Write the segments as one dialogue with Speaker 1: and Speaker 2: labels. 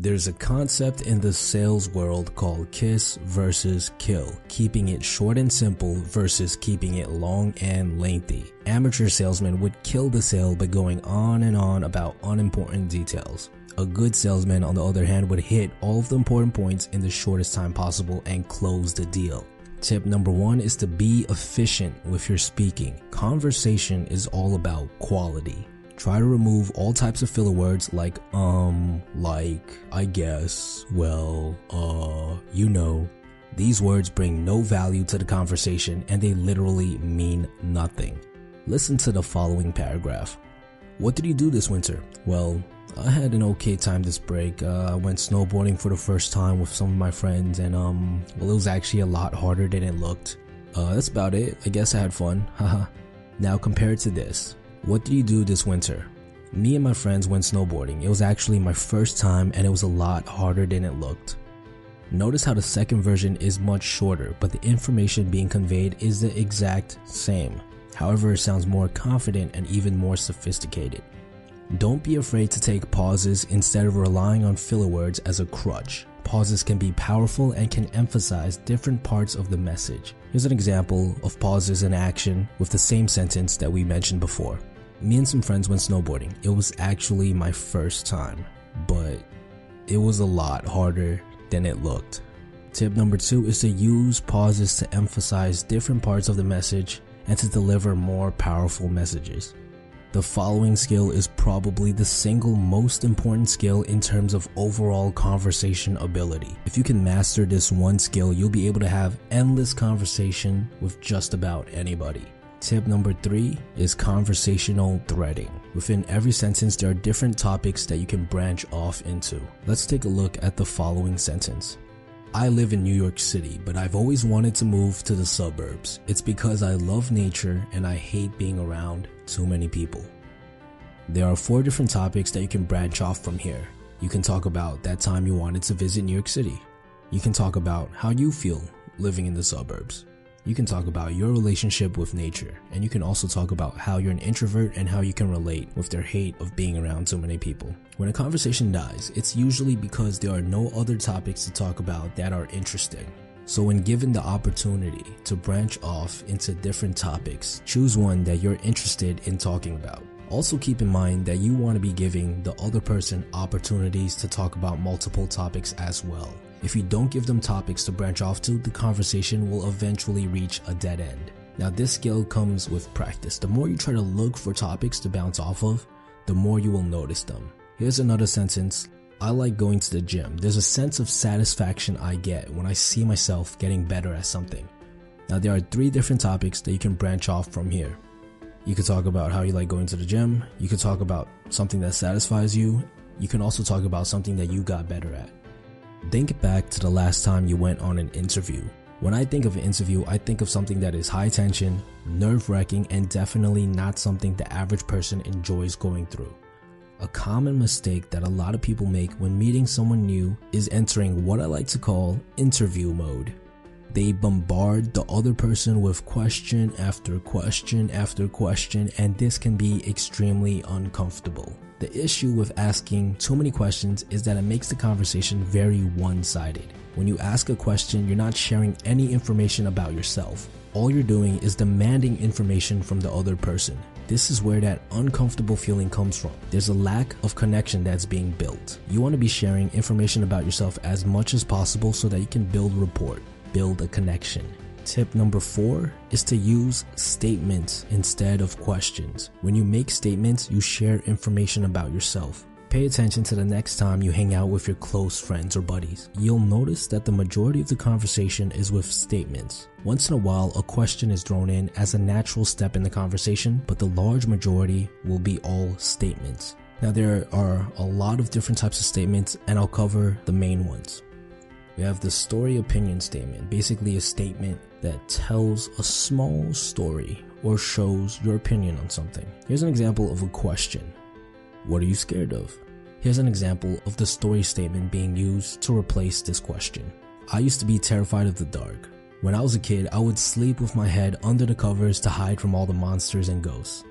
Speaker 1: There's a concept in the sales world called kiss versus kill, keeping it short and simple versus keeping it long and lengthy. Amateur salesmen would kill the sale by going on and on about unimportant details. A good salesman, on the other hand, would hit all of the important points in the shortest time possible and close the deal. Tip number 1 is to be efficient with your speaking. Conversation is all about quality. Try to remove all types of filler words like like, I guess, well, you know. These words bring no value to the conversation and they literally mean nothing. Listen to the following paragraph. What did you do this winter? Well, I had an okay time this break. I went snowboarding for the first time with some of my friends and well, it was actually a lot harder than it looked. That's about it. I guess I had fun. Haha. Now compare it to this. What did you do this winter? Me and my friends went snowboarding. It was actually my first time and it was a lot harder than it looked. Notice how the second version is much shorter, but the information being conveyed is the exact same. However, it sounds more confident and even more sophisticated. Don't be afraid to take pauses instead of relying on filler words as a crutch. Pauses can be powerful and can emphasize different parts of the message. Here's an example of pauses in action with the same sentence that we mentioned before. Me and some friends went snowboarding. It was actually my first time, but it was a lot harder than it looked. Tip number 2 is to use pauses to emphasize different parts of the message and to deliver more powerful messages. The following skill is probably the single most important skill in terms of overall conversation ability. If you can master this one skill, you'll be able to have endless conversation with just about anybody. Tip number 3 is conversational threading. Within every sentence, there are different topics that you can branch off into. Let's take a look at the following sentence. I live in New York City, but I've always wanted to move to the suburbs. It's because I love nature and I hate being around too many people. There are 4 different topics that you can branch off from here. You can talk about that time you wanted to visit New York City. You can talk about how you feel living in the suburbs. You can talk about your relationship with nature, and you can also talk about how you're an introvert and how you can relate with their hate of being around too many people. When a conversation dies, it's usually because there are no other topics to talk about that are interesting. So when given the opportunity to branch off into different topics, choose one that you're interested in talking about. Also keep in mind that you want to be giving the other person opportunities to talk about multiple topics as well. If you don't give them topics to branch off to, the conversation will eventually reach a dead end. Now this skill comes with practice. The more you try to look for topics to bounce off of, the more you will notice them. Here's another sentence. I like going to the gym. There's a sense of satisfaction I get when I see myself getting better at something. Now there are 3 different topics that you can branch off from here. You could talk about how you like going to the gym. You could talk about something that satisfies you. You can also talk about something that you got better at. Think back to the last time you went on an interview. When I think of an interview, I think of something that is high tension, nerve-wracking, and definitely not something the average person enjoys going through. A common mistake that a lot of people make when meeting someone new is entering what I like to call interview mode. They bombard the other person with question after question after question, and this can be extremely uncomfortable. The issue with asking too many questions is that it makes the conversation very one-sided. When you ask a question, you're not sharing any information about yourself. All you're doing is demanding information from the other person. This is where that uncomfortable feeling comes from. There's a lack of connection that's being built. You want to be sharing information about yourself as much as possible so that you can build rapport, build a connection. Tip number 4 is to use statements instead of questions. When you make statements, you share information about yourself. Pay attention to the next time you hang out with your close friends or buddies. You'll notice that the majority of the conversation is with statements. Once in a while, a question is thrown in as a natural step in the conversation, but the large majority will be all statements. Now there are a lot of different types of statements, and I'll cover the main ones. We have the story opinion statement, basically a statement that tells a small story or shows your opinion on something. Here's an example of a question. What are you scared of? Here's an example of the story statement being used to replace this question. I used to be terrified of the dark. When I was a kid, I would sleep with my head under the covers to hide from all the monsters and ghosts.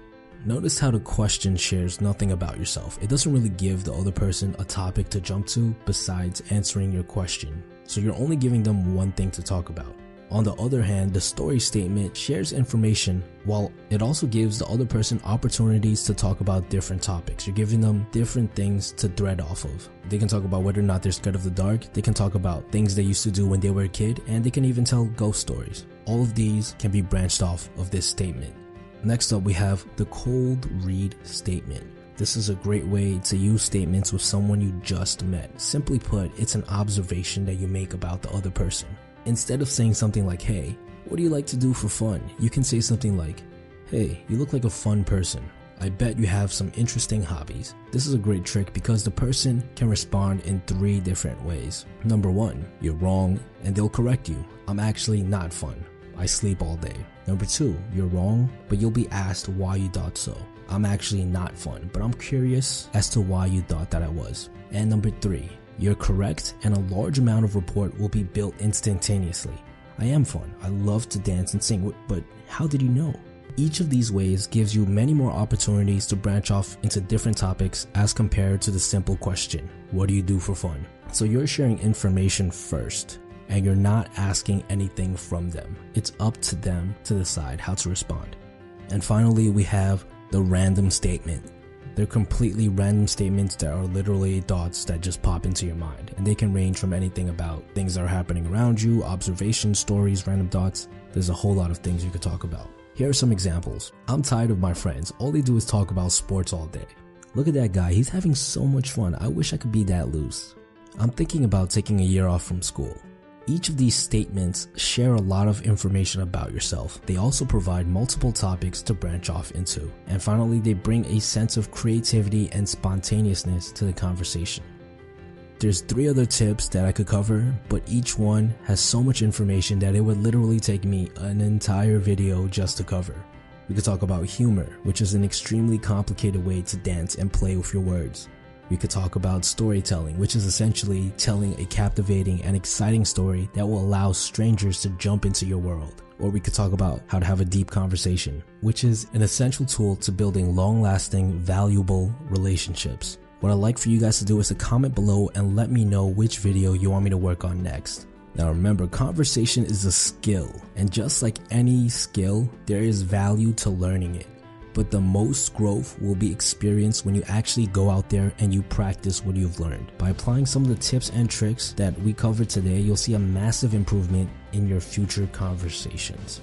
Speaker 1: Notice how the question shares nothing about yourself. It doesn't really give the other person a topic to jump to besides answering your question. So you're only giving them one thing to talk about. On the other hand, the story statement shares information while it also gives the other person opportunities to talk about different topics. You're giving them different things to thread off of. They can talk about whether or not they're scared of the dark. They can talk about things they used to do when they were a kid, and they can even tell ghost stories. All of these can be branched off of this statement. Next up, we have the cold read statement. This is a great way to use statements with someone you just met. Simply put, it's an observation that you make about the other person. Instead of saying something like, hey, what do you like to do for fun? You can say something like, hey, you look like a fun person. I bet you have some interesting hobbies. This is a great trick because the person can respond in 3 different ways. Number 1, you're wrong, and they'll correct you. I'm actually not fun. I sleep all day. Number 2, you're wrong, but you'll be asked why you thought so. I'm actually not fun, but I'm curious as to why you thought that I was. And number 3, you're correct, and a large amount of rapport will be built instantaneously. I am fun. I love to dance and sing, but how did you know? Each of these ways gives you many more opportunities to branch off into different topics as compared to the simple question, what do you do for fun? So you're sharing information first, and you're not asking anything from them. It's up to them to decide how to respond. And finally, we have the random statement. They're completely random statements that are literally thoughts that just pop into your mind, and they can range from anything about things that are happening around you, observations, stories, random thoughts. There's a whole lot of things you could talk about. Here are some examples. I'm tired of my friends. All they do is talk about sports all day. Look at that guy. He's having so much fun. I wish I could be that loose. I'm thinking about taking a year off from school. Each of these statements share a lot of information about yourself. They also provide multiple topics to branch off into. And finally, they bring a sense of creativity and spontaneousness to the conversation. There's 3 other tips that I could cover, but each one has so much information that it would literally take me an entire video just to cover. We could talk about humor, which is an extremely complicated way to dance and play with your words. We could talk about storytelling, which is essentially telling a captivating and exciting story that will allow strangers to jump into your world. Or we could talk about how to have a deep conversation, which is an essential tool to building long-lasting, valuable relationships. What I'd like for you guys to do is to comment below and let me know which video you want me to work on next. Now remember, conversation is a skill, and just like any skill, there is value to learning it. But the most growth will be experienced when you actually go out there and you practice what you've learned. By applying some of the tips and tricks that we covered today, you'll see a massive improvement in your future conversations.